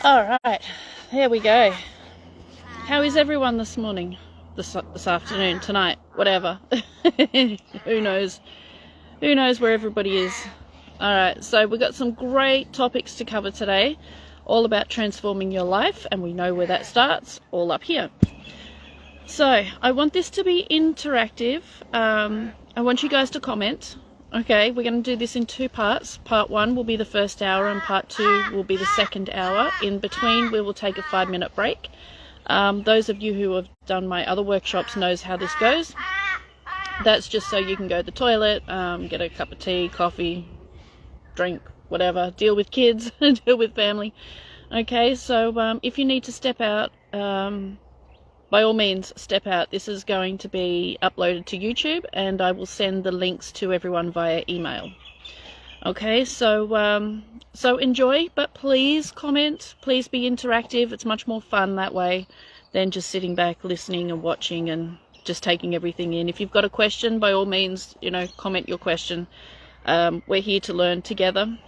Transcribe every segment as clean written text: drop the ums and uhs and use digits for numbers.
All right, here we go. How is everyone this morning, this afternoon, tonight, whatever? Who knows? Who knows where everybody is? All right, so we've got some great topics to cover today, all about transforming your life, and we know where that starts, all up here. So I want this to be interactive. I want you guys to comment. Okay, we're going to do this in two parts. Part 1 will be the first hour and part 2 will be the second hour. In between, we will take a 5-minute break. Those of you who have done my other workshops knows how this goes. That's just so you can go to the toilet, get a cup of tea, coffee, drink, whatever, deal with kids, deal with family. Okay, so if you need to step out, by all means, step out. This is going to be uploaded to YouTube, and I will send the links to everyone via email. Okay, so enjoy, but please comment. Please be interactive. It's much more fun that way than just sitting back, listening and watching and just taking everything in. If you've got a question, by all means, comment your question. We're here to learn together.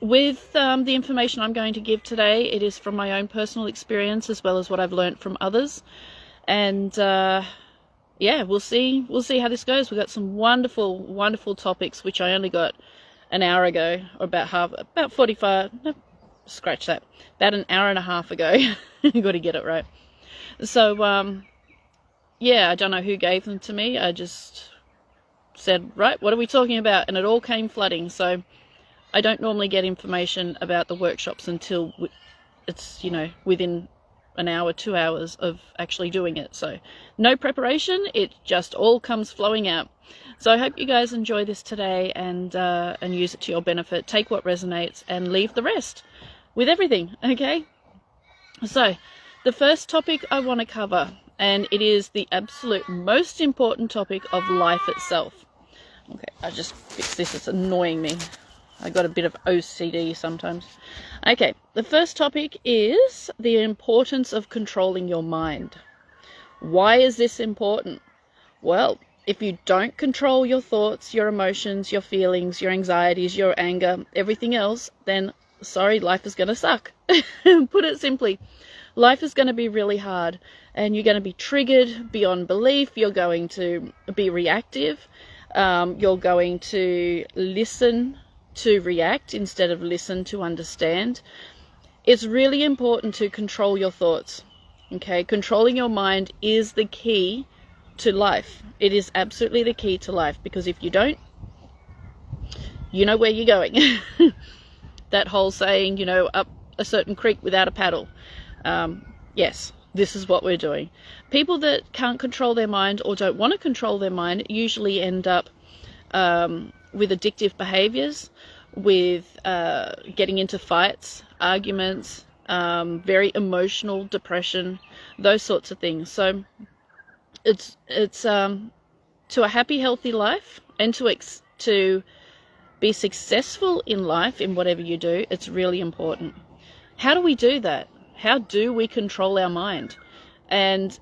With the information I'm going to give today, it is from my own personal experience as well as what I've learned from others. And yeah, we'll see how this goes. We've got some wonderful, wonderful topics, which I only got an hour ago, or about 45, no, scratch that, about an hour and a half ago. Got to get it right. So, yeah, I don't know who gave them to me. I just said, right, what are we talking about? And it all came flooding. So I don't normally get information about the workshops until it's, within an hour, 2 hours of actually doing it. So no preparation, it just all comes flowing out. So I hope you guys enjoy this today and use it to your benefit. Take what resonates and leave the rest with everything, okay? So the first topic I want to cover, and it is the absolute most important topic of life itself. Okay, I just fix this, it's annoying me. I got a bit of OCD sometimes. Okay, the first topic is the importance of controlling your mind. Why is this important? Well, if you don't control your thoughts, your emotions, your feelings, your anxieties, your anger, everything else, then sorry, life is going to suck. Put it simply, life is going to be really hard and you're going to be triggered beyond belief. You're going to be reactive. You're going to listen to react instead of listen to understand. It's really important to control your thoughts. Okay, controlling your mind is the key to life. It is absolutely the key to life, because if you don't, you know where you're going. That whole saying, up a certain creek without a paddle. Yes, this is what we're doing. People that can't control their mind or don't want to control their mind usually end up with addictive behaviors, with getting into fights, arguments, very emotional depression, those sorts of things. So it's to a happy, healthy life, and to be successful in life in whatever you do, it's really important. How do we do that? How do we control our mind? And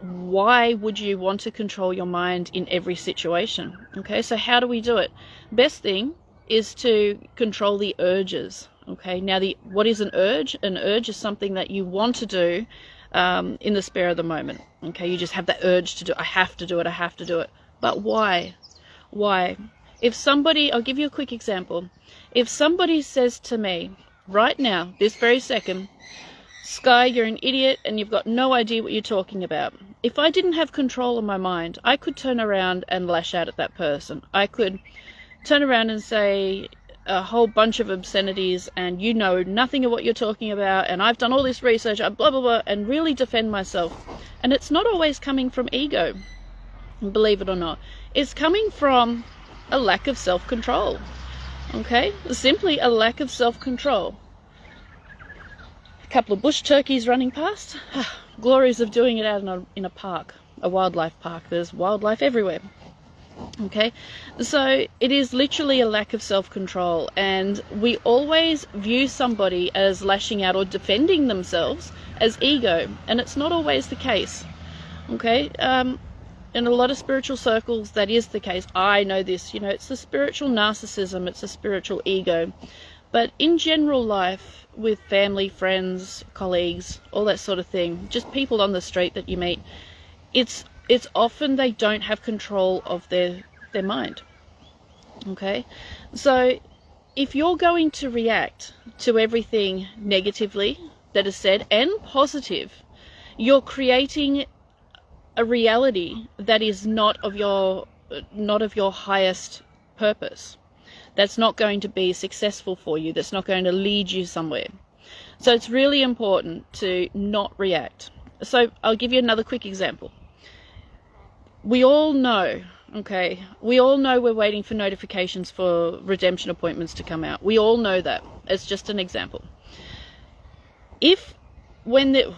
why would you want to control your mind in every situation? Okay, so how do we do it? Best thing is to control the urges. Okay, now what is an urge? An urge is something that you want to do in the spare of the moment. Okay, you just have that urge to do it. I have to do it, I have to do it. But why? Why? I'll give you a quick example. If somebody says to me right now, this very second, Skye, you're an idiot and you've got no idea what you're talking about. If I didn't have control of my mind, I could turn around and lash out at that person. I could turn around and say a whole bunch of obscenities and you know nothing of what you're talking about and I've done all this research, blah, blah, blah, and really defend myself. And it's not always coming from ego, believe it or not. It's coming from a lack of self-control. Okay? Simply a lack of self-control. A couple of bush turkeys running past. Glories of doing it out in a park, a wildlife park. There's wildlife everywhere. Okay, so it is literally a lack of self-control, and we always view somebody as lashing out or defending themselves as ego, and it's not always the case. Okay, in a lot of spiritual circles that is the case. I know this, it's the spiritual narcissism, it's the spiritual ego. But in general life, with family, friends, colleagues, all that sort of thing, just people on the street that you meet, it's often they don't have control of their mind. Okay, so if you're going to react to everything negatively that is said and positive, you're creating a reality that is not of your highest purpose. That's not going to be successful for you. That's not going to lead you somewhere. So it's really important to not react. So I'll give you another quick example. We all know, okay, we're waiting for notifications for redemption appointments to come out. We all know that. It's just an example. When the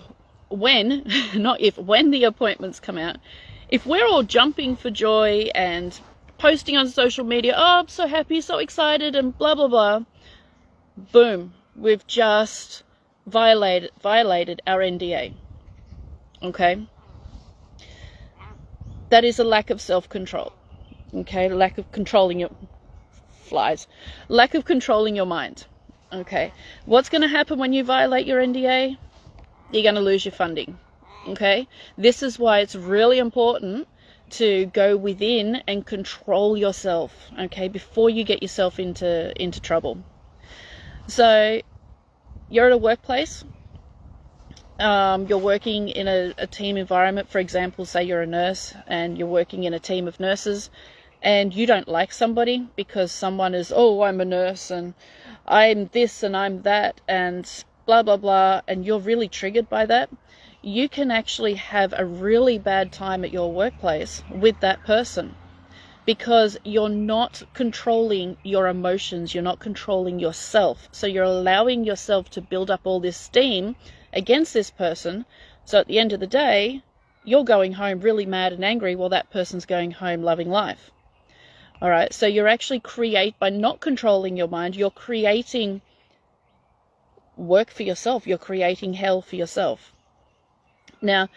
appointments come out, if we're all jumping for joy and posting on social media, oh, I'm so happy, so excited, and blah, blah, blah, boom, we've just violated our NDA. Okay? That is a lack of self-control. Okay? Lack of controlling your mind. Okay? What's going to happen when you violate your NDA? You're going to lose your funding. Okay? This is why it's really important to go within and control yourself, okay, before you get yourself into trouble. So you're at a workplace, you're working in a team environment. For example, say you're a nurse and you're working in a team of nurses, and you don't like somebody because someone is, oh, I'm a nurse and I'm this and I'm that and blah blah blah, and you're really triggered by that. You can actually have a really bad time at your workplace with that person because you're not controlling your emotions, you're not controlling yourself. So you're allowing yourself to build up all this steam against this person. So at the end of the day, you're going home really mad and angry while that person's going home loving life. All right, so you're actually by not controlling your mind, you're creating work for yourself, you're creating hell for yourself. Now,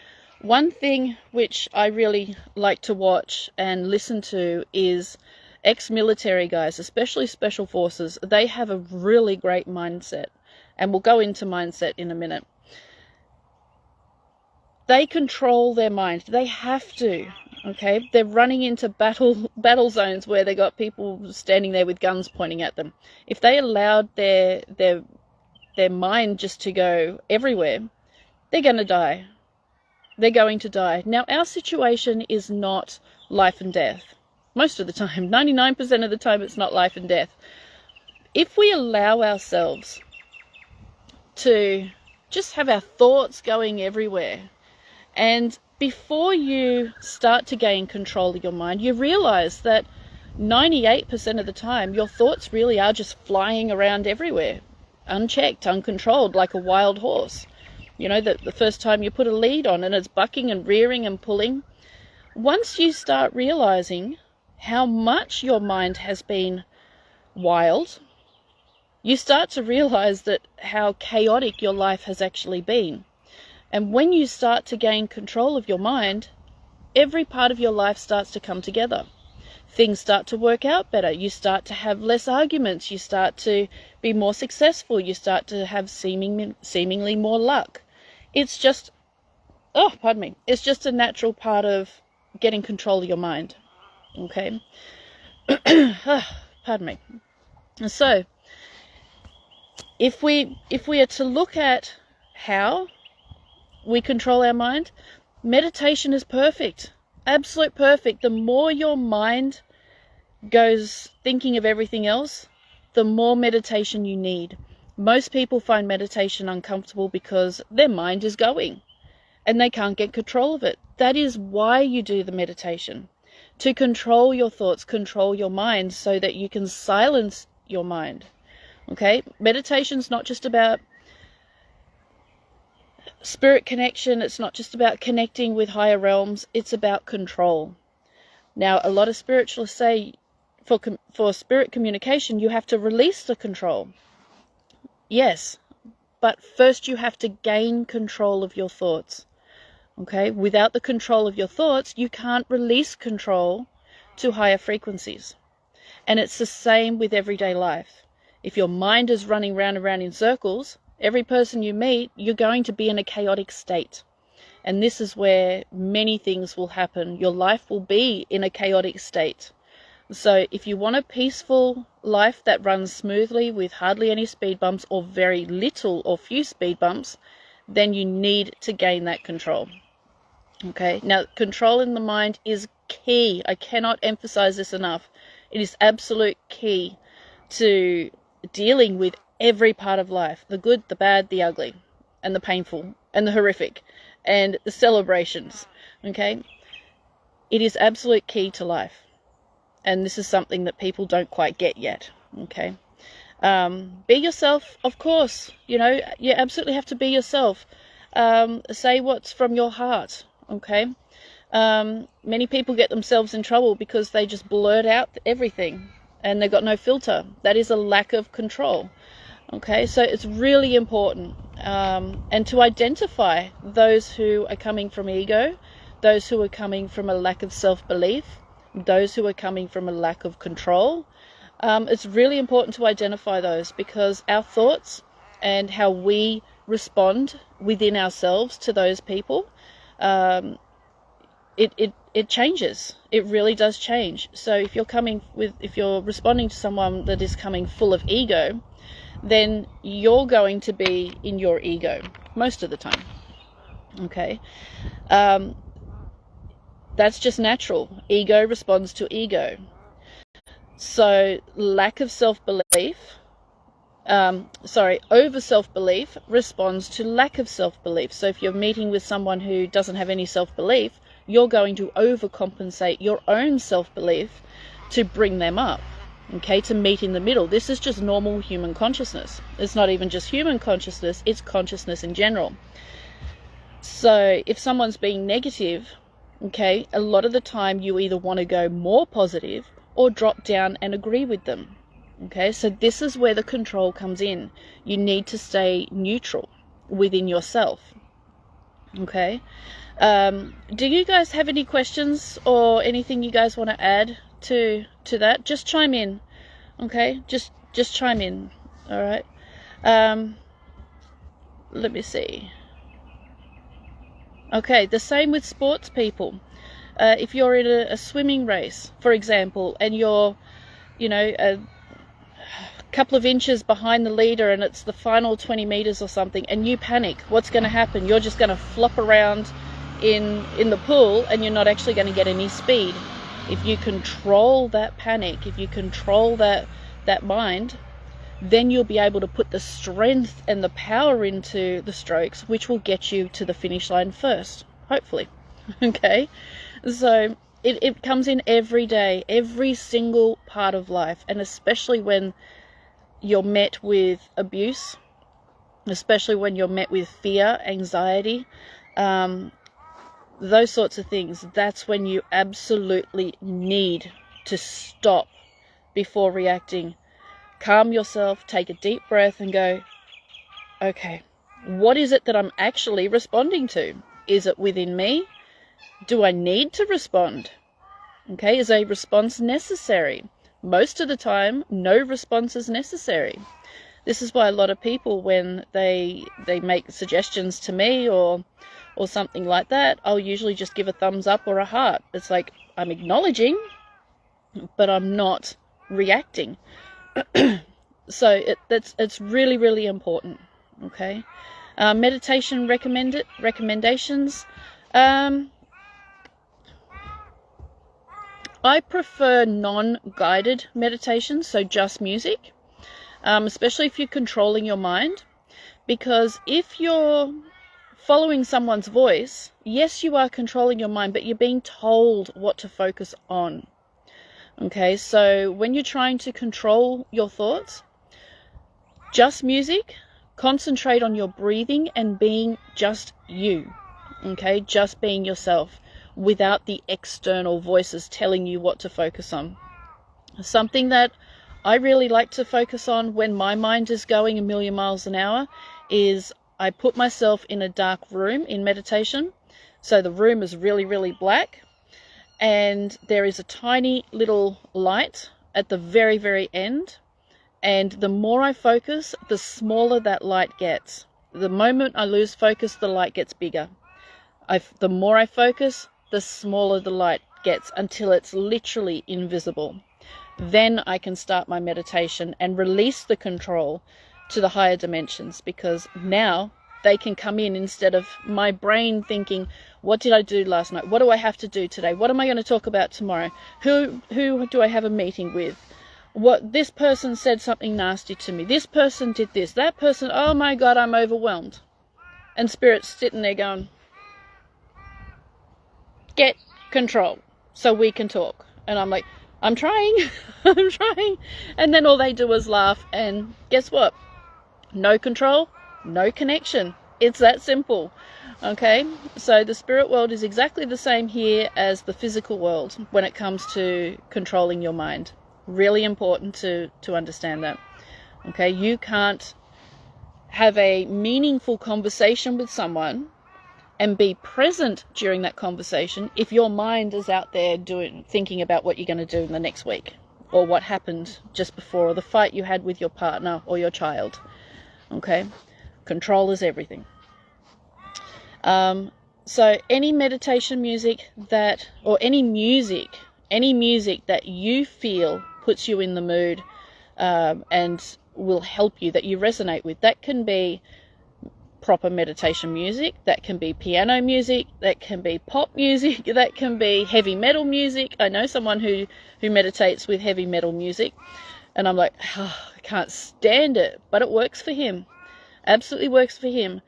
one thing which I really like to watch and listen to is ex-military guys, especially special forces. They have a really great mindset, and we'll go into mindset in a minute. They control their mind. They have to, okay? They're running into battle zones where they got people standing there with guns pointing at them. If they allowed their mind just to go everywhere, they're going to die. They're going to die. Now, our situation is not life and death. Most of the time, 99% of the time, it's not life and death. If we allow ourselves to just have our thoughts going everywhere, and before you start to gain control of your mind, you realize that 98% of the time, your thoughts really are just flying around everywhere, unchecked, uncontrolled, like a wild horse. You know, the first time you put a lead on and it's bucking and rearing and pulling. Once you start realizing how much your mind has been wild, you start to realize that how chaotic your life has actually been. And when you start to gain control of your mind, every part of your life starts to come together. Things start to work out better. You start to have less arguments. You start to be more successful. You start to have seemingly more luck. It's just, it's just a natural part of getting control of your mind. Okay? Pardon me. So, if we are to look at how we control our mind, meditation is perfect. Absolute perfect. The more your mind goes thinking of everything else, the more meditation you need. Most people find meditation uncomfortable because their mind is going and they can't get control of it. That is why you do the meditation. To control your thoughts, control your mind so that you can silence your mind. Okay? Meditation's not just about spirit connection. It's not just about connecting with higher realms. It's about control. Now, a lot of spiritualists say for spirit communication, you have to release the control. Yes, but first you have to gain control of your thoughts. Okay? Without the control of your thoughts, you can't release control to higher frequencies. And it's the same with everyday life. If your mind is running round and round in circles, every person you meet, you're going to be in a chaotic state. And this is where many things will happen. Your life will be in a chaotic state. So if you want a peaceful life that runs smoothly with hardly any speed bumps or very little or few speed bumps, then you need to gain that control. Okay, now control in the mind is key. I cannot emphasize this enough. It is absolute key to dealing with every part of life, the good, the bad, the ugly, and the painful, and the horrific, and the celebrations. Okay, it is absolute key to life. And this is something that people don't quite get yet. Okay, be yourself, of course. You know, you absolutely have to be yourself. Say what's from your heart. Okay, many people get themselves in trouble because they just blurt out everything and they've got no filter. That is a lack of control. Okay, so it's really important, and to identify those who are coming from ego, those who are coming from a lack of self-belief, those who are coming from a lack of control. It's really important to identify those, because our thoughts and how we respond within ourselves to those people, it changes. It really does change. So if you're responding to someone that is coming full of ego, then you're going to be in your ego most of the time. Okay, that's just natural. Ego responds to ego. So lack of self-belief, over self-belief responds to lack of self-belief. So if you're meeting with someone who doesn't have any self-belief, you're going to overcompensate your own self-belief to bring them up, okay, to meet in the middle. This is just normal human consciousness. It's not even just human consciousness, it's consciousness in general. So if someone's being negative, okay, a lot of the time you either want to go more positive or drop down and agree with them. Okay, so this is where the control comes in. You need to stay neutral within yourself. Okay, do you guys have any questions or anything you guys want to add to that? Just chime in. Okay, just chime in. All right. Let me see. Okay, the same with sports people. If you're in a swimming race, for example, and you're, a couple of inches behind the leader and it's the final 20 meters or something, and you panic, what's going to happen? You're just going to flop around in the pool and you're not actually going to get any speed. If you control that panic, if you control that mind, then you'll be able to put the strength and the power into the strokes, which will get you to the finish line first, hopefully. Okay, so it comes in every day, every single part of life, and especially when you're met with abuse, especially when you're met with fear, anxiety, those sorts of things. That's when you absolutely need to stop before reacting. Calm yourself, take a deep breath and go, okay, what is it that I'm actually responding to? Is it within me? Do I need to respond? Okay, is a response necessary? Most of the time, no response is necessary. This is why a lot of people, when they make suggestions to me or something like that, I'll usually just give a thumbs up or a heart. It's like, I'm acknowledging, but I'm not reacting. So it's really, really important. Okay, meditation recommendations. I prefer non-guided meditation, so just music, especially if you're controlling your mind, because if you're following someone's voice, yes, you are controlling your mind, but you're being told what to focus on. Okay, so when you're trying to control your thoughts, just music, concentrate on your breathing and being just you. Okay, just being yourself, without the external voices telling you what to focus on. Something that I really like to focus on when my mind is going a million miles an hour is I put myself in a dark room in meditation. So the room is really, really black, and there is a tiny little light at the very, very end, And the more I focus, the smaller that light gets. The moment I lose focus, the light gets bigger. The more I focus, the smaller the light gets until it's literally invisible. Then I can start my meditation and release the control to the higher dimensions, because now they can come in instead of my brain thinking, what did I do last night? What do I have to do today? What am I going to talk about tomorrow? Who do I have a meeting with? What, this person said something nasty to me. This person did this. That person, oh my God, I'm overwhelmed. And Spirit's sitting there going, get control so we can talk. And I'm like, I'm trying. I'm trying. And then all they do is laugh, and guess what? No control, no connection. It's that simple. Okay, so the spirit world is exactly the same here as the physical world when it comes to controlling your mind. Really important to understand that. Okay, you can't have a meaningful conversation with someone and be present during that conversation if your mind is out there thinking about what you're going to do in the next week, or what happened just before, or the fight you had with your partner or your child. Okay, control is everything. So any meditation music or any music that you feel puts you in the mood and will help you, that you resonate with, that can be proper meditation music, that can be piano music, that can be pop music, that can be heavy metal music. I know someone who meditates with heavy metal music, and I'm like, oh, I can't stand it, but it works for him. Absolutely works for him.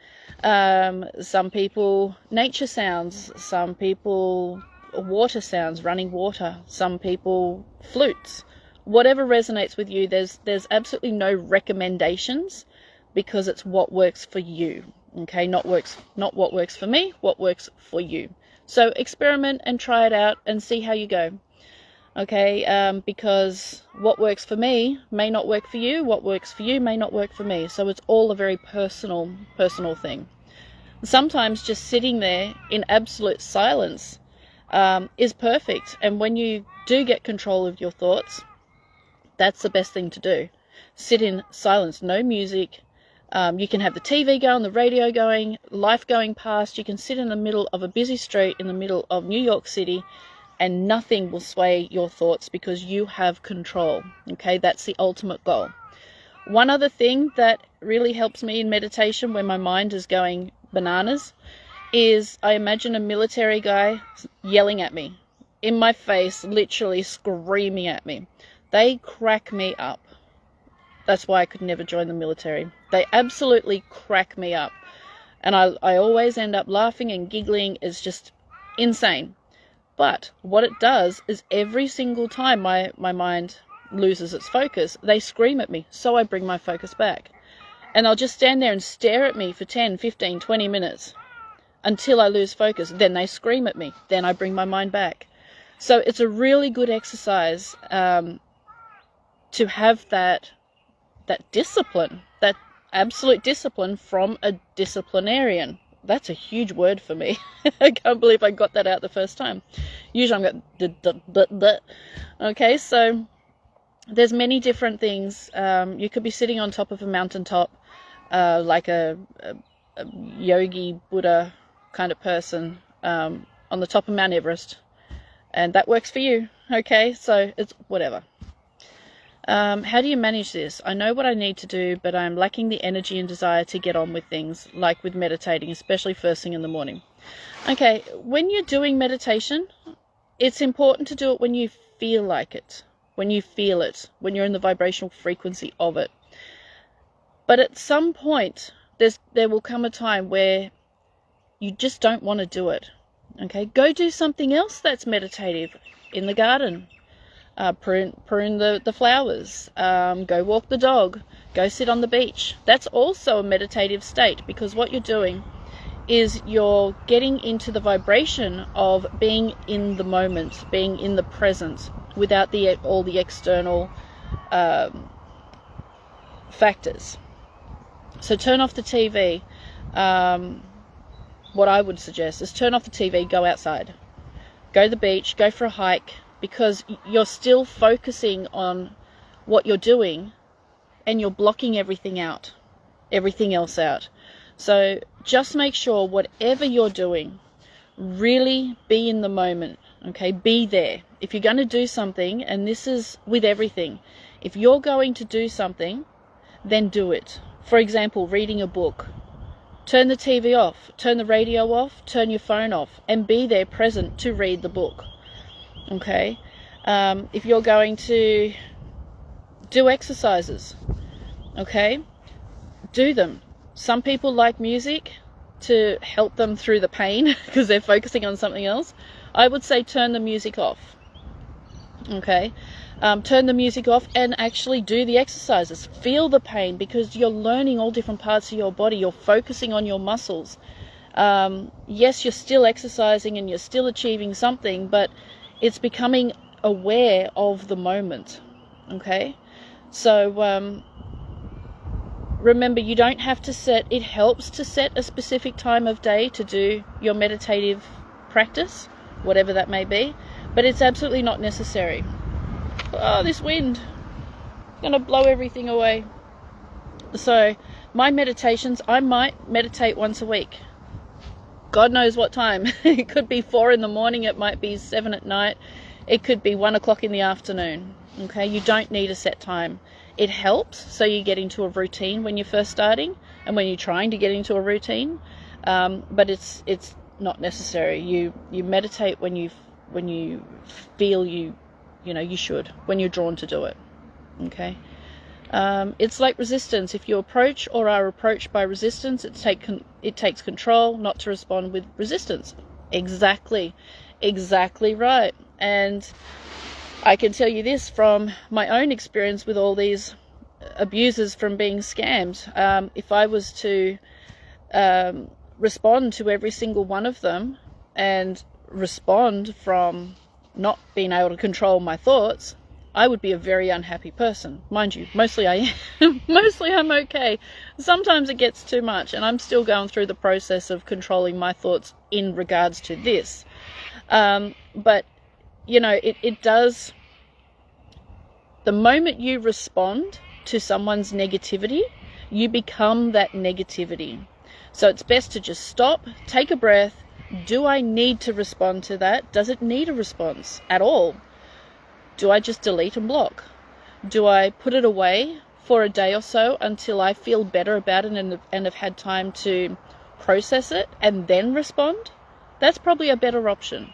Some people, nature sounds, some people, water sounds, running water, some people, flutes. Whatever resonates with you, there's absolutely no recommendations, because it's what works for you. Okay, not what works for me, what works for you. So experiment and try it out and see how you go. Okay, because what works for me may not work for you, what works for you may not work for me. So it's all a very personal thing. Sometimes just sitting there in absolute silence is perfect. And when you do get control of your thoughts, that's the best thing to do. Sit in silence, no music. You can have the TV going, the radio going, life going past. You can sit in the middle of a busy street in the middle of New York City, and nothing will sway your thoughts because you have control. Okay, that's the ultimate goal. One other thing that really helps me in meditation when my mind is going bananas is I imagine a military guy yelling at me in my face, literally screaming at me. They crack me up. That's why I could never join the military. They absolutely crack me up. And I always end up laughing and giggling. It's just insane. But what it does is every single time my mind loses its focus, they scream at me. So I bring my focus back. And they'll just stand there and stare at me for 10, 15, 20 minutes until I lose focus. Then they scream at me. Then I bring my mind back. So it's a really good exercise to have that discipline, that absolute discipline from a disciplinarian. That's a huge word for me. I can't believe I got that out the first time. Usually I'm going, okay, so there's many different things. You could be sitting on top of a mountaintop, like a yogi Buddha kind of person, on the top of Mount Everest, and that works for you. Okay, so it's whatever. How do you manage this? I know what I need to do, but I'm lacking the energy and desire to get on with things, like with meditating, especially first thing in the morning. Okay, when you're doing meditation, it's important to do it when you feel like it, when you feel it, when you're in the vibrational frequency of it. But at some point, there will come a time where you just don't want to do it. Okay, go do something else that's meditative in the garden. Prune the flowers, go walk the dog, go sit on the beach. That's also a meditative state, because what you're doing is you're getting into the vibration of being in the moment, being in the present, without all the external factors. So turn off the TV. What I would suggest is turn off the TV, go outside, go to the beach, go for a hike, because you're still focusing on what you're doing and you're blocking everything else out. So just make sure whatever you're doing, really be in the moment, okay? Be there. If you're going to do something, and this is with everything, if you're going to do something, then do it. For example, reading a book. Turn the TV off, turn the radio off, turn your phone off, and be there present to read the book, okay? If you're going to do exercises, okay, do them. Some people like music to help them through the pain because they're focusing on something else. I would say turn the music off, okay? Turn the music off and actually do the exercises. Feel the pain, because you're learning all different parts of your body. You're focusing on your muscles. Yes, you're still exercising and you're still achieving something, but it's becoming aware of the moment, okay? So remember, you don't have to set, it helps to set a specific time of day to do your meditative practice, whatever that may be, but it's absolutely not necessary. Oh, this wind, gonna blow everything away. So my meditations, I might meditate once a week. God knows what time. It could be 4 in the morning, it might be 7 at night, it could be 1 o'clock in the afternoon. Okay, you don't need a set time. It helps so you get into a routine when you're first starting and when you're trying to get into a routine, but it's not necessary. You meditate when you feel you should, when you're drawn to do it. Okay, it's like resistance. If you approach or are approached by resistance, it takes control not to respond with resistance. Exactly right. And I can tell you this from my own experience with all these abusers from being scammed. If I was to respond to every single one of them and respond from not being able to control my thoughts, I would be a very unhappy person. Mind you, mostly I am. Mostly I'm okay. Sometimes it gets too much, and I'm still going through the process of controlling my thoughts in regards to this. But it does, the moment you respond to someone's negativity, you become that negativity. So it's best to just stop, take a breath. Do I need to respond to that? Does it need a response at all? Do I just delete and block? Do I put it away for a day or so until I feel better about it and have had time to process it and then respond? That's probably a better option.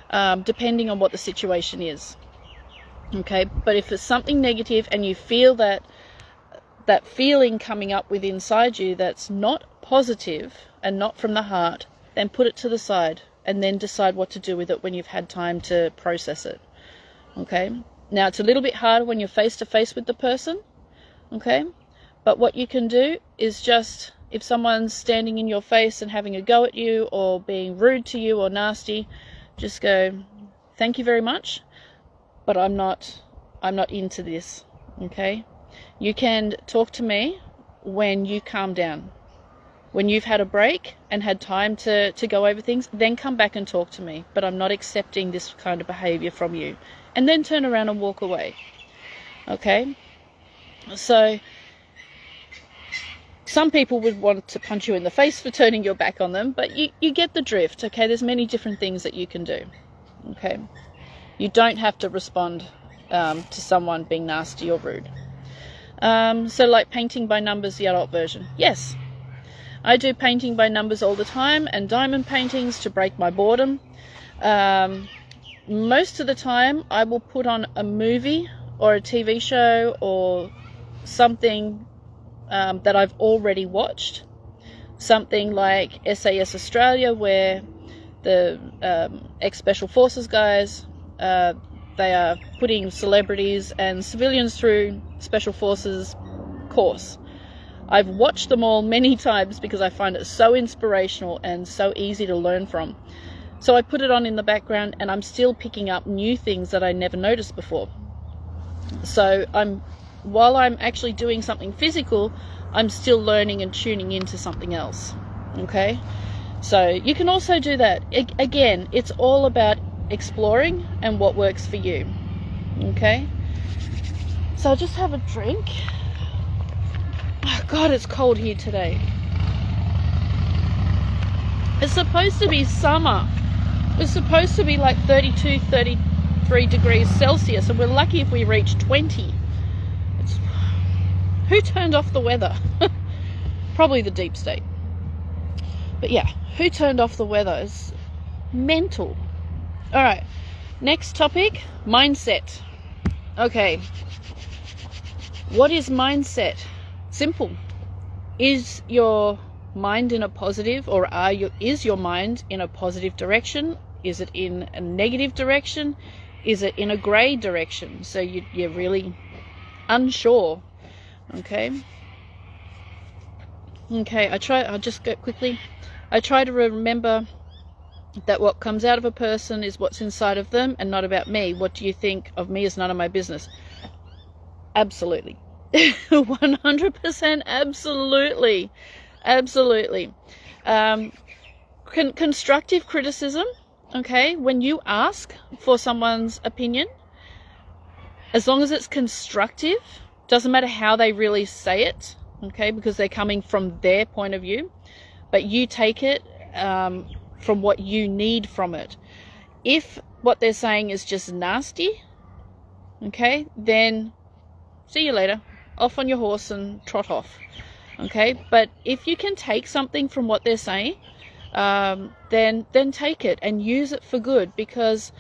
Depending on what the situation is. Okay, but if it's something negative and you feel that feeling coming up with inside you that's not positive and not from the heart, then put it to the side and then decide what to do with it when you've had time to process it. Okay, now it's a little bit harder when you're face to face with the person, okay, but what you can do is just, if someone's standing in your face and having a go at you or being rude to you or nasty, just go, thank you very much, but I'm not into this, okay? You can talk to me when you calm down. When you've had a break and had time to go over things, then come back and talk to me, but I'm not accepting this kind of behavior from you. And then turn around and walk away, okay? So some people would want to punch you in the face for turning your back on them, but you get the drift, okay? There's many different things that you can do, okay? You don't have to respond to someone being nasty or rude. So like painting by numbers, the adult version. Yes, I do painting by numbers all the time and diamond paintings to break my boredom. Most of the time I will put on a movie or a TV show or something that I've already watched, something like SAS Australia, where the ex-Special Forces guys, they are putting celebrities and civilians through Special Forces course. I've watched them all many times because I find it so inspirational and so easy to learn from. So I put it on in the background and I'm still picking up new things that I never noticed before. So while I'm actually doing something physical, I'm still learning and tuning into something else, okay? So you can also do that. Again, it's all about exploring and what works for you, okay? So I'll just have a drink. God, it's cold here today. It's supposed to be summer. It's supposed to be like 32, 33 degrees Celsius, and we're lucky if we reach 20. Who turned off the weather? Probably the deep state. But yeah, who turned off the weather? It's mental. All right, next topic, mindset. Okay, what is mindset? Simple. Is your mind in a positive, or is your mind in a positive direction? Is it in a negative direction? Is it in a grey direction? So you're really unsure. Okay, I'll just go quickly. I try to remember that what comes out of a person is what's inside of them and not about me. What do you think of me is none of my business. Absolutely. 100% absolutely. Constructive criticism, okay, when you ask for someone's opinion, as long as it's constructive, doesn't matter how they really say it, okay, because they're coming from their point of view, but you take it from what you need from it. If what they're saying is just nasty, okay, then see you later. Off on your horse and trot off. Okay, but if you can take something from what they're saying, then take it and use it for good, because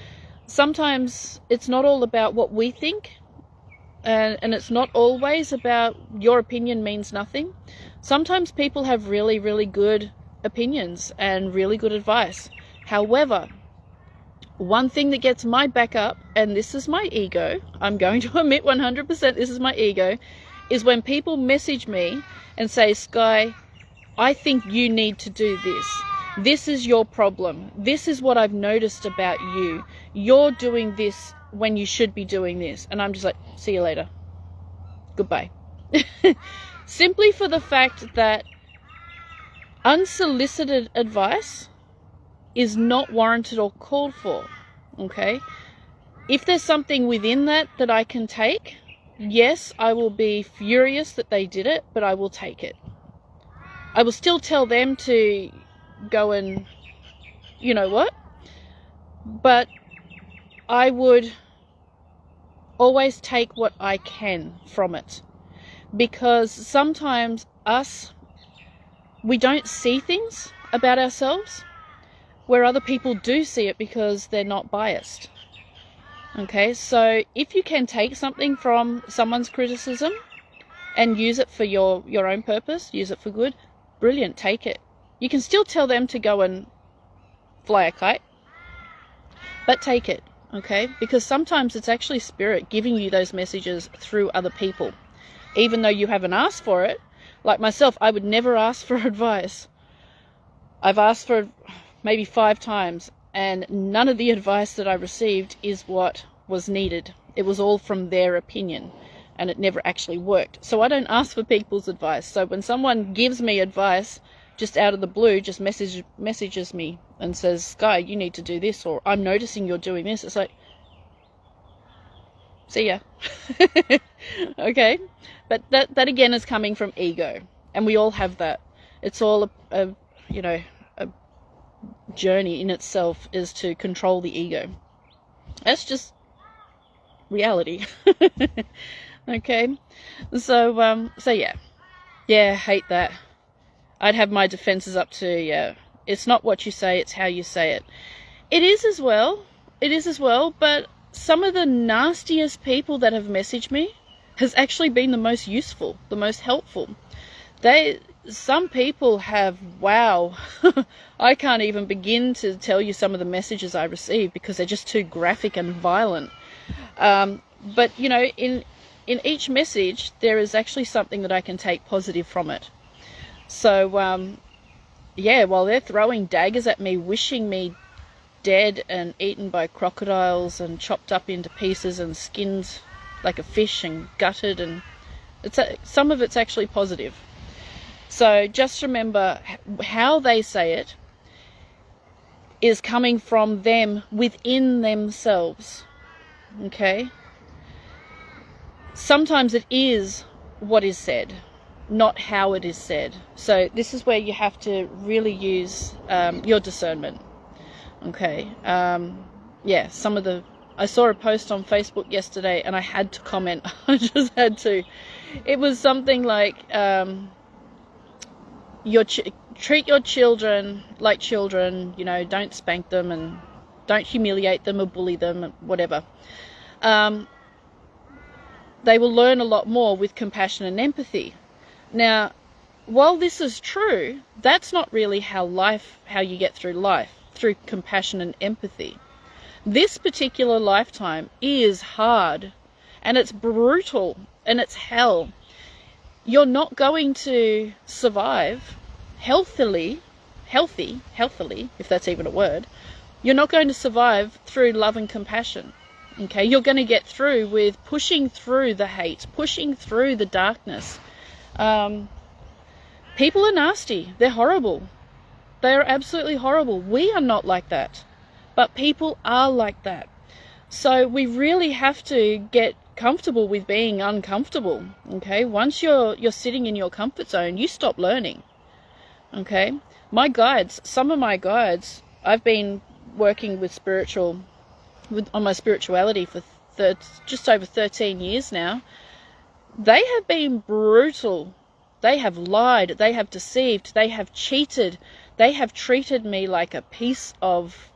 sometimes it's not all about what we think, and it's not always about your opinion means nothing. Sometimes people have really, really good opinions and really good advice. However, one thing that gets my back up, and this is my ego, I'm going to admit 100% this is my ego, is when people message me and say, Skye, I think you need to do this. This is your problem. This is what I've noticed about you. You're doing this when you should be doing this. And I'm just like, see you later. Goodbye. Simply for the fact that unsolicited advice is not warranted or called for, okay? If there's something within that I can take, yes, I will be furious that they did it, but I will take it. I will still tell them to go and, you know what? But I would always take what I can from it. Because sometimes we don't see things about ourselves where other people do see it because they're not biased. Okay, so if you can take something from someone's criticism and use it for your own purpose, use it for good, brilliant, take it. You can still tell them to go and fly a kite, but take it, okay? Because sometimes it's actually spirit giving you those messages through other people, even though you haven't asked for it. Like myself, I would never ask for advice. I've asked for maybe 5 times, and none of the advice that I received is what was needed. It was all from their opinion, and it never actually worked. So I don't ask for people's advice. So when someone gives me advice just out of the blue, just messages me and says, Skye, you need to do this, or I'm noticing you're doing this, it's like, see ya. Okay, but that again is coming from ego, and we all have that. It's all a journey in itself, is to control the ego. That's just reality. Okay, so yeah, hate that. I'd have my defenses up too. Yeah, it's not what you say, it's how you say it. It is as well, but some of the nastiest people that have messaged me has actually been the most useful, the most helpful. Some people have, wow, I can't even begin to tell you some of the messages I receive because they're just too graphic and violent. But you know, in each message there is actually something that I can take positive from it. So yeah, while they're throwing daggers at me, wishing me dead and eaten by crocodiles and chopped up into pieces and skinned like a fish and gutted, and some of it's actually positive. So just remember, how they say it is coming from them within themselves. Okay? Sometimes it is what is said. not how it is said. So this is where you have to really use your discernment. Okay. Yeah, I saw a post on Facebook yesterday and I had to comment. I just had to. It was something like, treat your children like children, don't spank them and don't humiliate them or bully them, and whatever. They will learn a lot more with compassion and empathy. Now, while this is true, that's not really how you get through life, through compassion and empathy. This particular lifetime is hard, and it's brutal, and it's hell. You're not going to survive healthily, if that's even a word. You're not going to survive through love and compassion. Okay, you're going to get through with pushing through the hate, pushing through the darkness. People are nasty. They're horrible. They are absolutely horrible. We are not like that, but people are like that. So we really have to get comfortable with being uncomfortable. Okay, once you're sitting in your comfort zone, you stop learning. Okay, some of my guides, I've been working with on my spirituality for just over 13 years now. They have been brutal. They have lied, they have deceived, they have cheated, they have treated me like a piece of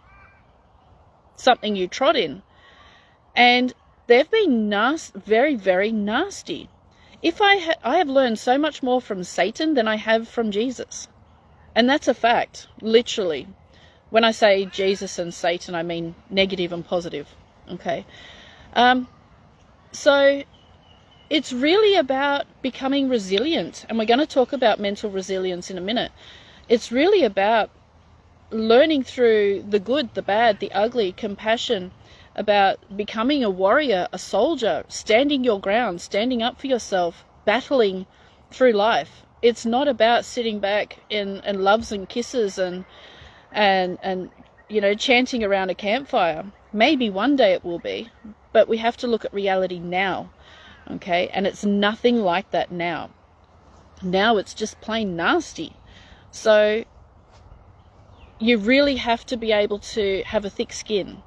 something you trod in. And they've been very, very nasty. I have learned so much more from Satan than I have from Jesus. And that's a fact, literally. When I say Jesus and Satan, I mean negative and positive. Okay. So it's really about becoming resilient. And we're going to talk about mental resilience in a minute. It's really about learning through the good, the bad, the ugly, compassion, about becoming a warrior, a soldier, standing your ground, standing up for yourself, battling through life. It's not about sitting back in loves and kisses and chanting around a campfire. Maybe one day it will be, but we have to look at reality now. Okay, and it's nothing like that now. Now it's just plain nasty. So you really have to be able to have a thick skin.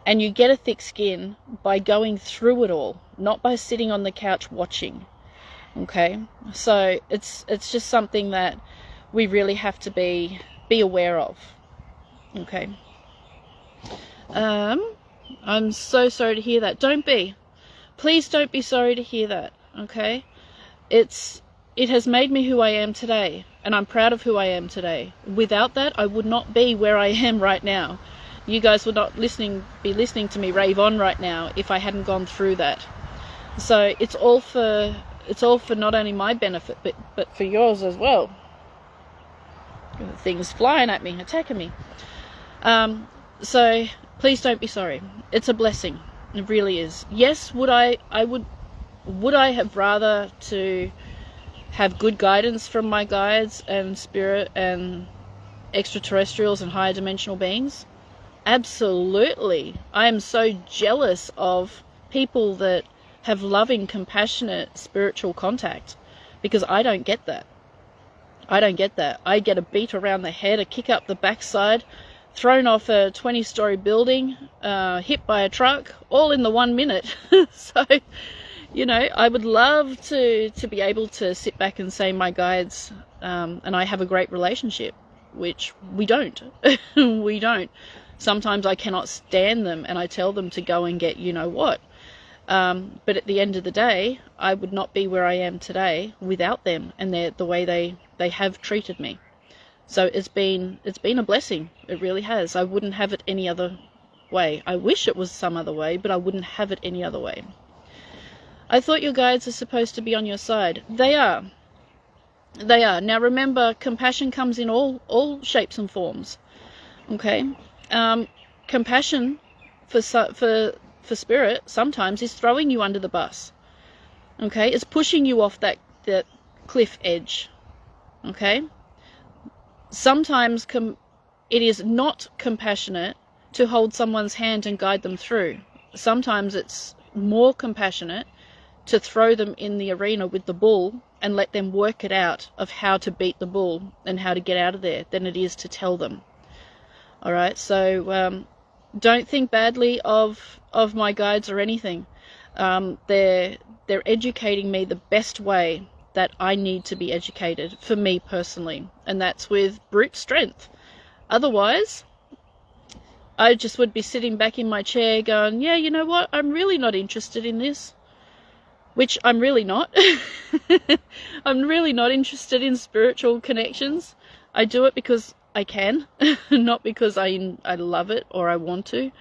And you get a thick skin by going through it all, not by sitting on the couch watching. Okay, so it's just something that we really have to be aware of. Okay. I'm so sorry to hear that. Please don't be sorry to hear that. Okay, it has made me who I am today, and I'm proud of who I am today. Without that, I would not be where I am right now. You guys would not be listening to me rave on right now if I hadn't gone through that. So it's all for not only my benefit, but for yours as well. Things flying at me, attacking me. So please don't be sorry. It's a blessing. It really is. Yes, would I have rather to have good guidance from my guides and spirit and extraterrestrials and higher dimensional beings? Absolutely. I am so jealous of people that have loving, compassionate spiritual contact, because I don't get that. I get a beat around the head, a kick up the backside, thrown off a 20-story building, hit by a truck, all in the 1 minute. So, I would love to be able to sit back and say my guides and I have a great relationship, which we don't. We don't. Sometimes I cannot stand them and I tell them to go and get what. But at the end of the day, I would not be where I am today without them and the way they have treated me. So it's been a blessing. It really has. I wouldn't have it any other way. I wish it was some other way, but I wouldn't have it any other way. I thought your guides are supposed to be on your side. They are. They are. Now remember, compassion comes in all shapes and forms. Okay? Compassion for spirit sometimes is throwing you under the bus. Okay? It's pushing you off that cliff edge. Okay? Sometimes it is not compassionate to hold someone's hand and guide them through. Sometimes it's more compassionate to throw them in the arena with the bull and let them work it out of how to beat the bull and how to get out of there than it is to tell them. All right, so don't think badly of my guides or anything. They're educating me the best way that I need to be educated for me personally, and that's with brute strength. Otherwise, I just would be sitting back in my chair going, yeah, you know what, I'm really not interested in this. Which I'm really not. I'm really not interested in spiritual connections. I do it because I can, not because I love it or I want to.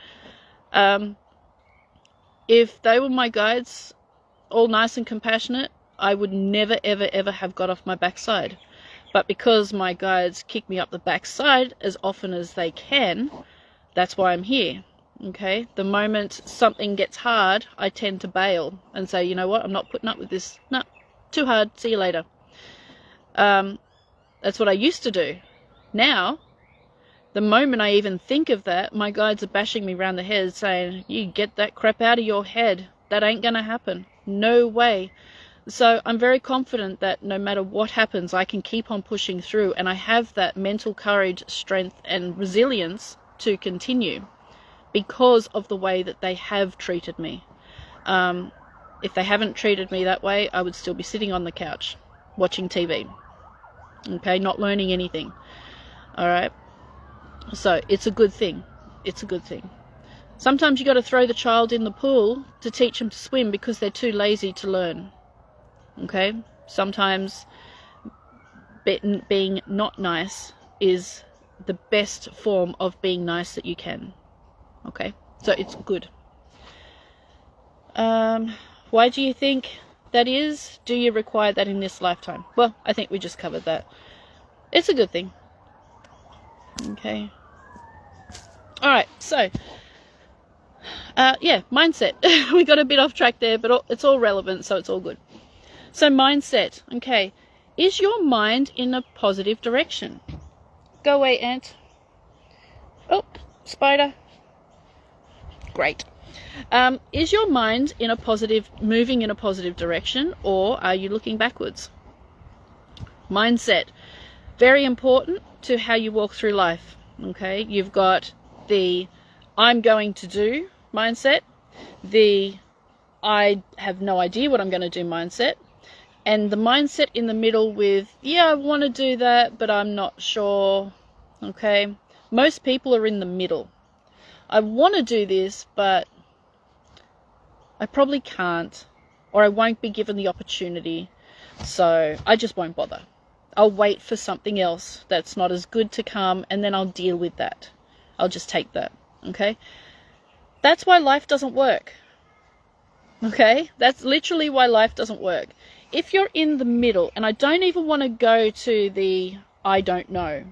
If they were my guides, all nice and compassionate, I would never, ever, ever have got off my backside. But because my guides kick me up the backside as often as they can, that's why I'm here. Okay, the moment something gets hard, I tend to bail and say, you know what, I'm not putting up with this. No, too hard, see you later. That's what I used to do. Now, the moment I even think of that, my guides are bashing me around the head saying, you get that crap out of your head. That ain't gonna happen. No way. So I'm very confident that no matter what happens, I can keep on pushing through, and I have that mental courage, strength, and resilience to continue, because of the way that they have treated me. If they haven't treated me that way, I would still be sitting on the couch watching TV. Okay, not learning anything. All right. So it's a good thing. It's a good thing. Sometimes you got to throw the child in the pool to teach them to swim because they're too lazy to learn. Okay. Sometimes being not nice is the best form of being nice that you can. Okay, so it's good. Why do you think that is? Do you require that in this lifetime? Well, I think we just covered that. It's a good thing. Okay. All right, so, yeah, mindset. We got a bit off track there, but it's all relevant, so it's all good. So mindset, okay. Is your mind in a positive direction? Go away, ant. Oh, spider. Great. Is your mind moving in a positive direction, or are you looking backwards? Mindset, very important to how you walk through life. Okay, you've got the I'm going to do mindset, the I have no idea what I'm going to do mindset, and the mindset in the middle with, yeah, I want to do that, but I'm not sure. Okay, most people are in the middle. I want to do this, but I probably can't, or I won't be given the opportunity, so I just won't bother. I'll wait for something else that's not as good to come, and then I'll deal with that. I'll just take that, okay? That's why life doesn't work, okay? That's literally why life doesn't work. If you're in the middle, and I don't even want to go to the I don't know,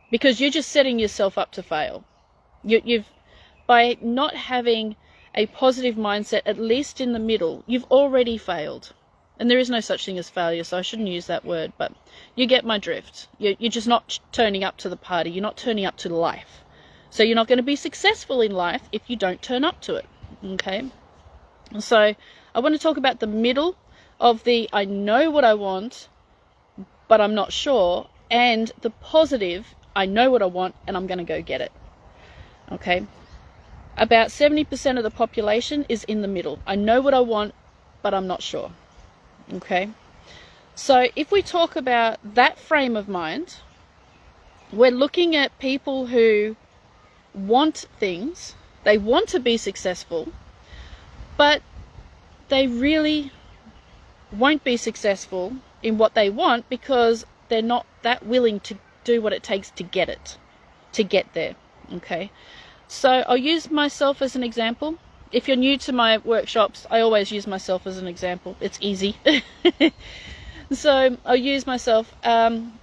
because you're just setting yourself up to fail. By not having a positive mindset, at least in the middle, you've already failed. And there is no such thing as failure, so I shouldn't use that word, but you get my drift. You're just not turning up to the party. You're not turning up to life. So you're not going to be successful in life if you don't turn up to it, okay? So I want to talk about the middle of the I know what I want, but I'm not sure, and the positive, I know what I want, and I'm going to go get it, okay? About 70% of the population is in the middle. I know what I want, but I'm not sure. Okay? So if we talk about that frame of mind, we're looking at people who want things, they want to be successful, but they really won't be successful in what they want because they're not that willing to do what it takes to get it, to get there. Okay? So I'll use myself as an example. If you're new to my workshops, I always use myself as an example. It's easy. So I'll use myself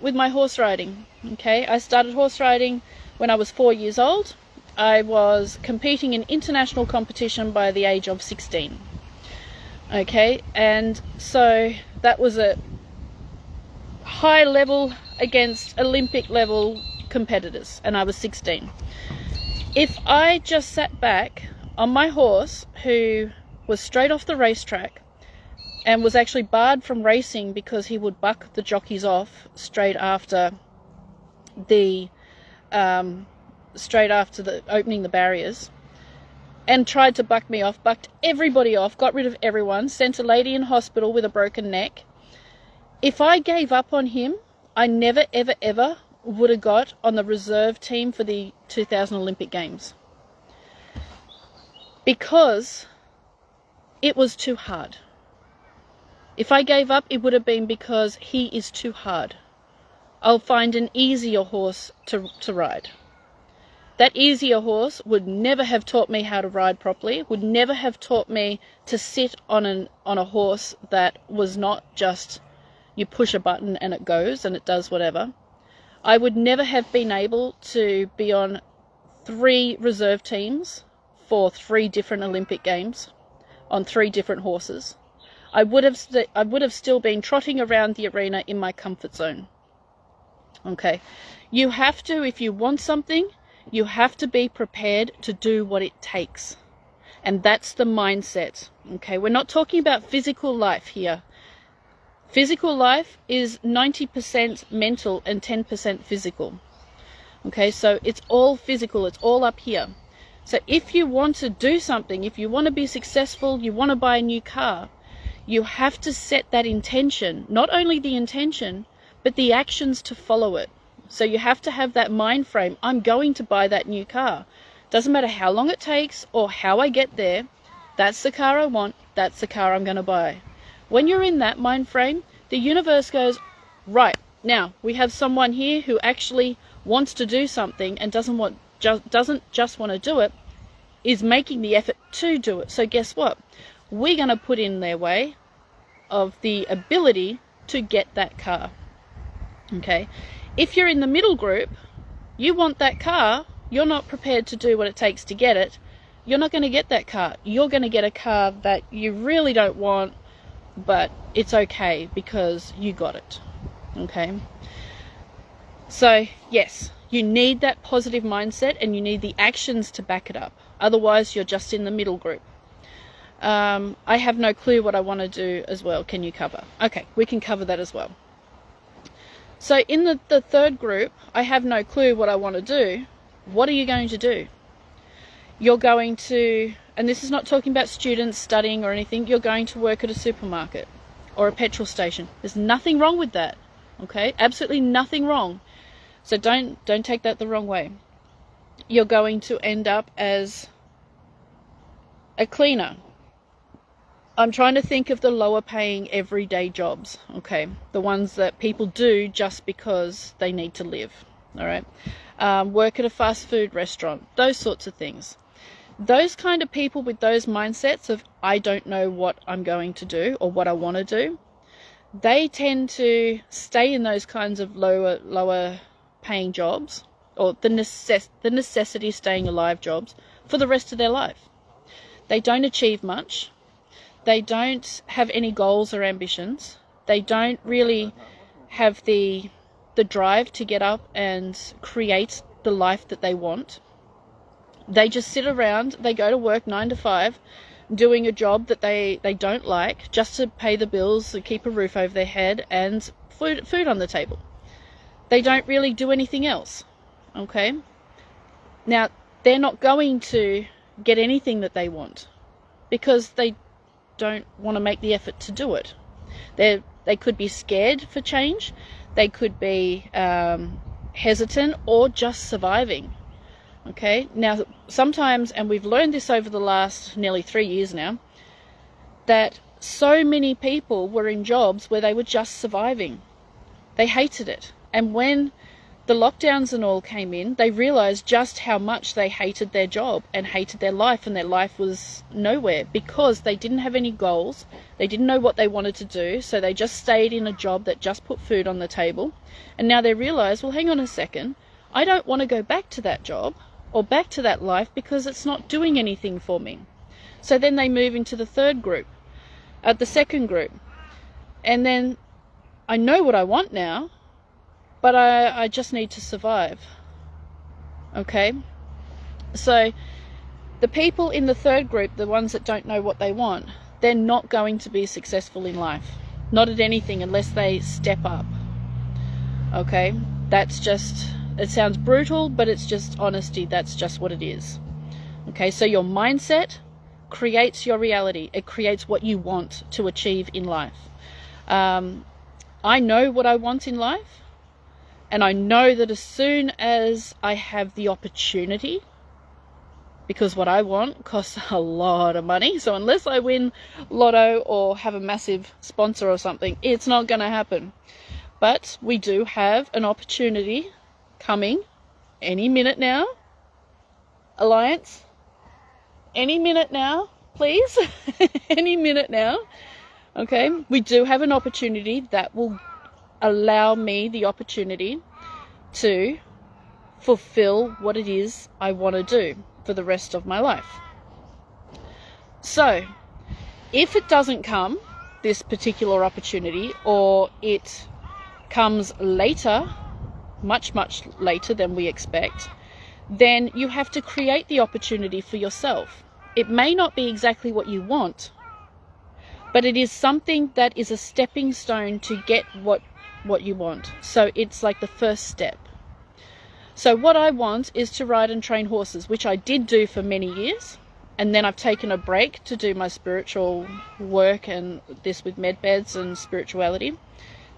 with my horse riding. Okay, I started horse riding when I was 4 years old. I was competing in international competition by the age of 16. Okay, and so that was a high level against Olympic level competitors, and I was 16. If I just sat back on my horse, who was straight off the racetrack, and was actually barred from racing because he would buck the jockeys off straight after the opening the barriers, and tried to buck me off, bucked everybody off, got rid of everyone, sent a lady in hospital with a broken neck. If I gave up on him, I never, ever, ever would have got on the reserve team for the 2000 Olympic Games. Because it was too hard. If I gave up, it would have been because he is too hard. I'll find an easier horse to ride. That easier horse would never have taught me how to ride properly, would never have taught me to sit on a horse that was not just you push a button and it goes and it does whatever. I would never have been able to be on 3 reserve teams for 3 different Olympic Games on 3 different horses. I would have still been trotting around the arena in my comfort zone. Okay, you have to, if you want something, you have to be prepared to do what it takes. And that's the mindset. Okay, we're not talking about physical life here. Physical life is 90% mental and 10% physical. Okay, so it's all physical, it's all up here. So if you want to do something, if you want to be successful, you want to buy a new car, you have to set that intention, not only the intention, but the actions to follow it. So you have to have that mind frame. I'm going to buy that new car. Doesn't matter how long it takes or how I get there. That's the car I want. That's the car I'm going to buy. When you're in that mind frame, the universe goes, right, now we have someone here who actually wants to do something and doesn't just want to do it, is making the effort to do it. So guess what? We're going to put in their way of the ability to get that car. Okay? If you're in the middle group, you want that car, you're not prepared to do what it takes to get it, you're not going to get that car. You're going to get a car that you really don't want, but it's okay because you got it. Okay? So, yes, you need that positive mindset and you need the actions to back it up. Otherwise, you're just in the middle group. I have no clue what I want to do as well. Can you cover? Okay, we can cover that as well. So in the third group, I have no clue what I want to do. What are you going to do? You're going to, and this is not talking about students studying or anything, you're going to work at a supermarket or a petrol station. There's nothing wrong with that. Okay? Absolutely nothing wrong. So don't take that the wrong way. You're going to end up as a cleaner. I'm trying to think of the lower paying everyday jobs, okay? The ones that people do just because they need to live, all right? Work at a fast food restaurant, those sorts of things. Those kind of people with those mindsets of, I don't know what I'm going to do or what I want to do, they tend to stay in those kinds of lower paying jobs, or the necessity staying alive jobs, for the rest of their life. They don't achieve much. They don't have any goals or ambitions. They don't really have the drive to get up and create the life that they want. They just sit around, they go to work 9 to 5, doing a job that they don't like, just to pay the bills, to keep a roof over their head, and food on the table. They don't really do anything else, okay? Now, they're not going to get anything that they want, because they don't want to make the effort to do it. They could be scared for change, they could be hesitant, or just surviving. Okay, now sometimes, and we've learned this over the last nearly 3 years now, that so many people were in jobs where they were just surviving. They hated it, and when the lockdowns and all came in, they realized just how much they hated their job and hated their life, and their life was nowhere because they didn't have any goals. They didn't know what they wanted to do, so they just stayed in a job that just put food on the table. And now they realize, well, hang on a second, I don't want to go back to that job or back to that life because it's not doing anything for me. So then they move into the third group, the second group, and then I know what I want now, but I just need to survive. Okay? So the people in the third group, the ones that don't know what they want, they're not going to be successful in life. Not at anything unless they step up. Okay? That's just, it sounds brutal, but it's just honesty. That's just what it is. Okay? So your mindset creates your reality. It creates what you want to achieve in life. I know what I want in life, and I know that as soon as I have the opportunity, because what I want costs a lot of money, so unless I win lotto or have a massive sponsor or something, it's not going to happen. But we do have an opportunity coming any minute now. Alliance, any minute now, please. Any minute now. Okay, we do have an opportunity that will allow me the opportunity to fulfill what it is I want to do for the rest of my life. So, if it doesn't come, this particular opportunity, or it comes later, much later than we expect, then you have to create the opportunity for yourself. It may not be exactly what you want, but it is something that is a stepping stone to get what you want. So it's like the first step. So what I want is to ride and train horses, which I did do for many years, and then I've taken a break to do my spiritual work and this with med beds and spirituality.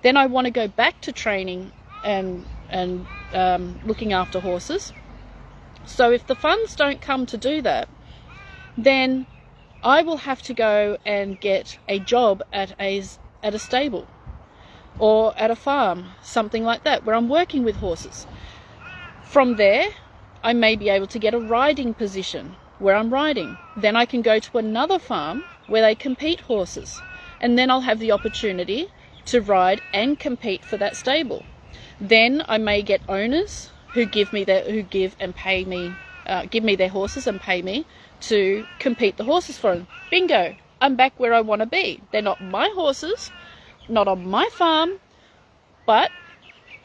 Then I want to go back to training and looking after horses. So if the funds don't come to do that, then I will have to go and get a job at a stable or at a farm, something like that, where I'm working with horses. From there, I may be able to get a riding position where I'm riding. Then I can go to another farm where they compete horses, and then I'll have the opportunity to ride and compete for that stable. Then I may get owners who give me their horses and pay me to compete the horses for them. Bingo, I'm back where I want to be. They're not my horses, not on my farm, but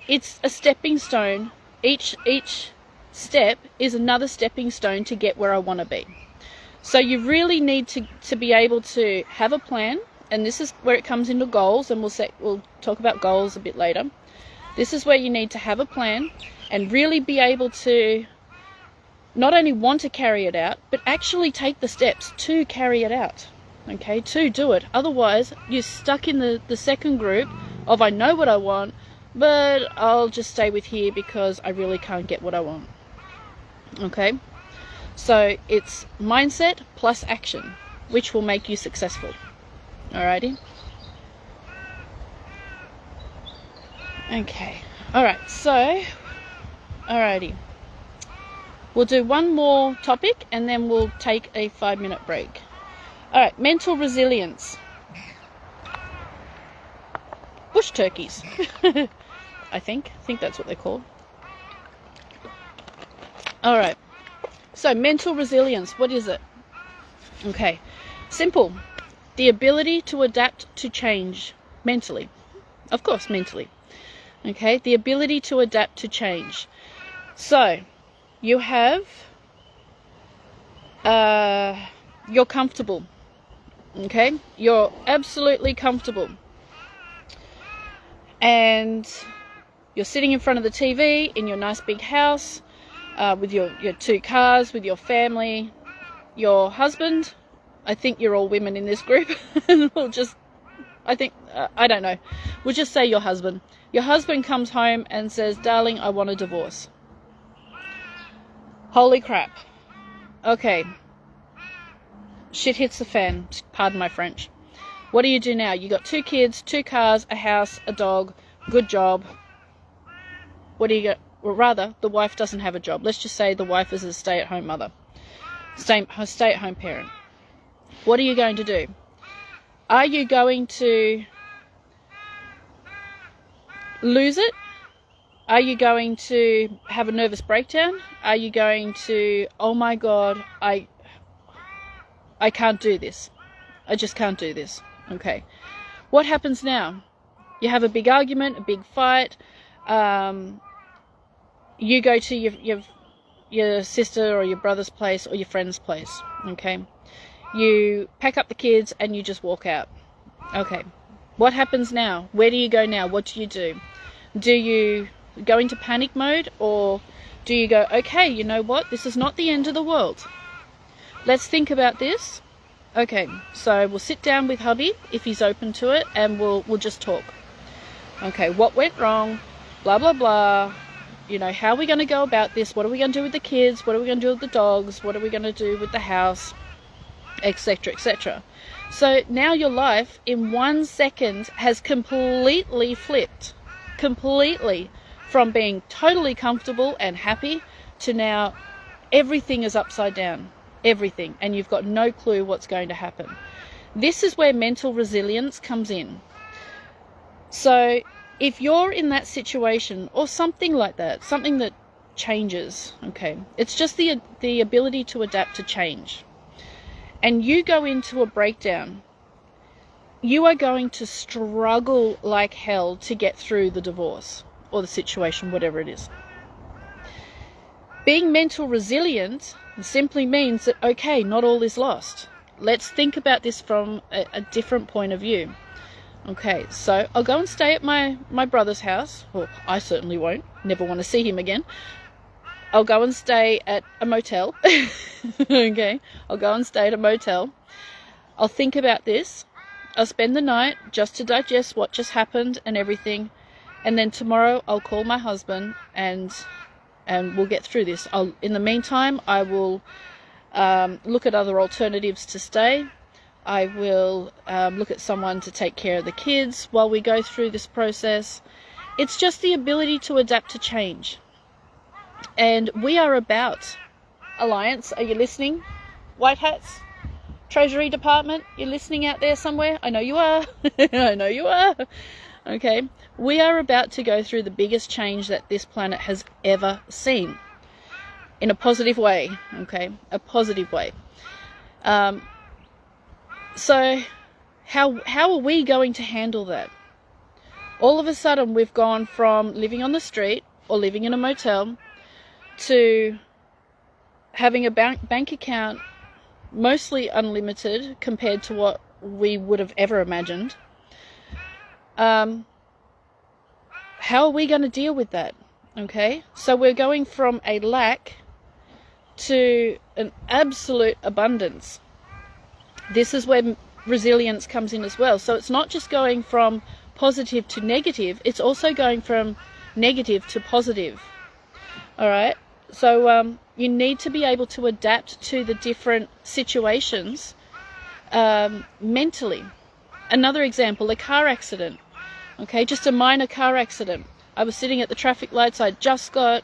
it's a stepping stone. Each step is another stepping stone to get where I want to be. So you really need to be able to have a plan, and this is where it comes into goals, and we'll talk about goals a bit later. This is where you need to have a plan and really be able to not only want to carry it out, but actually take the steps to carry it out, okay, to do it. Otherwise, you're stuck in the second group of I know what I want, but I'll just stay with here because I really can't get what I want, okay? So it's mindset plus action, which will make you successful, alrighty? Okay, alright, so, alrighty. We'll do one more topic and then we'll take a 5-minute break. Alright, mental resilience. Bush turkeys. I think that's what they're called. Alright, so mental resilience, what is it? Okay, simple. The ability to adapt to change mentally. Of course, mentally. Okay, the ability to adapt to change. So, you have, you're comfortable, okay? You're absolutely comfortable. And you're sitting in front of the TV in your nice big house, with your 2 cars, with your family, your husband. I think you're all women in this group. We'll just, I don't know. We'll just say your husband. Your husband comes home and says, darling, I want a divorce. Holy crap. Okay. Shit hits the fan. Pardon my French. What do you do now? You got 2 kids, 2 cars, a house, a dog, good job. What do you get? Well, rather, the wife doesn't have a job. Let's just say the wife is a stay-at-home mother. Stay-at-home parent. What are you going to do? Are you going to lose it? Are you going to have a nervous breakdown? Are you going to, oh my God, I can't do this. I just can't do this. Okay. What happens now? You have a big argument, a big fight. You go to your sister or your brother's place or your friend's place. Okay. You pack up the kids and you just walk out. Okay, what happens now? Where do you go now? What do you do? Do you go into panic mode, or do you go, okay, you know what? This is not the end of the world. Let's think about this. Okay, so we'll sit down with hubby if he's open to it, and we'll just talk. Okay, what went wrong? Blah, blah, blah. You know, how are we going to go about this? What are we going to do with the kids? What are we going to do with the dogs? What are we going to do with the house? Etc, etc. So now your life in 1 second has completely flipped. Completely. From being totally comfortable and happy to now everything is upside down. Everything. And you've got no clue what's going to happen. This is where mental resilience comes in. So if you're in that situation or something like that, something that changes, okay, it's just the ability to adapt to change. And you go into a breakdown, you are going to struggle like hell to get through the divorce or the situation, whatever it is. Being mental resilient simply means that, okay, not all is lost. Let's think about this from a different point of view. Okay, so I'll go and stay at my brother's house. Well, I certainly won't. Never want to see him again. I'll go and stay at a motel. Okay, I'll go and stay at a motel. I'll think about this. I'll spend the night just to digest what just happened and everything. And then tomorrow I'll call my husband and we'll get through this. In the meantime, I will look at other alternatives to stay. I will look at someone to take care of the kids while we go through this process. It's just the ability to adapt to change. And we are about Alliance. Are you listening? White hats? Treasury Department? You're listening out there somewhere? I know you are. I know you are. Okay. We are about to go through the biggest change that this planet has ever seen. In a positive way. Okay. A positive way. So how are we going to handle that? All of a sudden we've gone from living on the street or living in a motel to having a bank account mostly unlimited compared to what we would have ever imagined. How are we going to deal with that? Okay, so we're going from a lack to an absolute abundance. This is where resilience comes in as well. So it's not just going from positive to negative, it's also going from negative to positive. All right, so you need to be able to adapt to the different situations mentally. Another example, a car accident. Okay, just a minor car accident. I was sitting at the traffic lights. I just got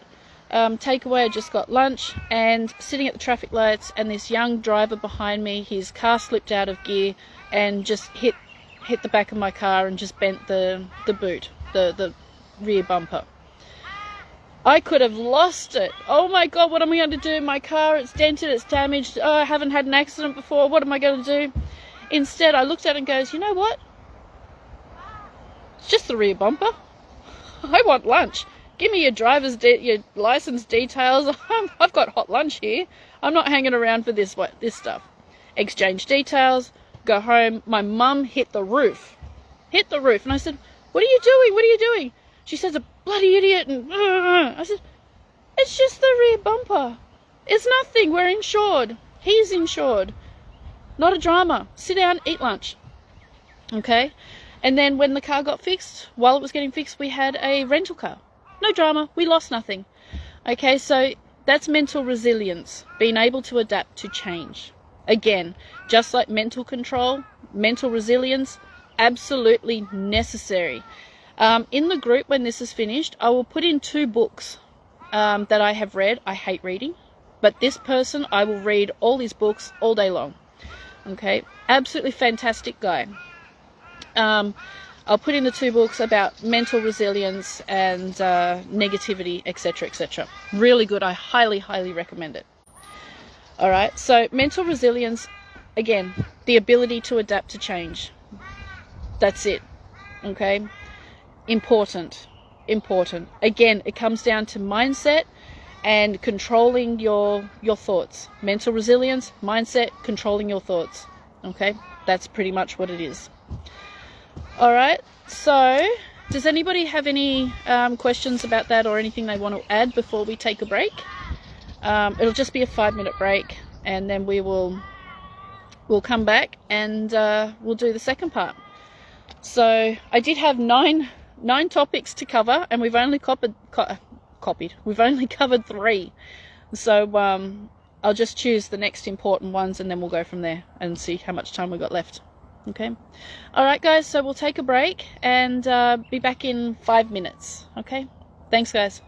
takeaway. I just got lunch, and sitting at the traffic lights, and this young driver behind me, his car slipped out of gear and just hit the back of my car and just bent the boot, the rear bumper. I could have lost it. Oh my God, what am I going to do? My car, it's dented, it's damaged. Oh, I haven't had an accident before. What am I going to do? Instead, I looked at it and goes, you know what? It's just the rear bumper. I want lunch. Give me your license details. I've got hot lunch here. I'm not hanging around for this stuff. Exchange details. Go home. My mum hit the roof. Hit the roof. And I said, what are you doing? What are you doing? She says, a bloody idiot. And I said, it's just the rear bumper. It's nothing. We're insured. He's insured. Not a drama. Sit down, eat lunch. Okay? And then when the car got fixed, while it was getting fixed, we had a rental car. No drama. We lost nothing. Okay, so that's mental resilience. Being able to adapt to change. Again, just like mental control, mental resilience, absolutely necessary. In the group, when this is finished, I will put in 2 books that I have read. I hate reading. But this person, I will read all his books all day long. Okay, absolutely fantastic guy. I'll put in the 2 books about mental resilience and negativity, etc., etc. Really good. I highly, highly recommend it. All right. So mental resilience, again, the ability to adapt to change. That's it. Okay. Important. Again, it comes down to mindset and controlling your thoughts. Mental resilience, mindset, controlling your thoughts. Okay, that's pretty much what it is. All right, so does anybody have any questions about that or anything they want to add before we take a break? It'll just be a 5-minute break, and then we'll come back and we'll do the second part. So I did have nine topics to cover, and we've only we've only covered 3. So I'll just choose the next important ones, and then we'll go from there and see how much time we've got left. Okay. All right, guys. So we'll take a break and be back in 5 minutes. Okay. Thanks, guys.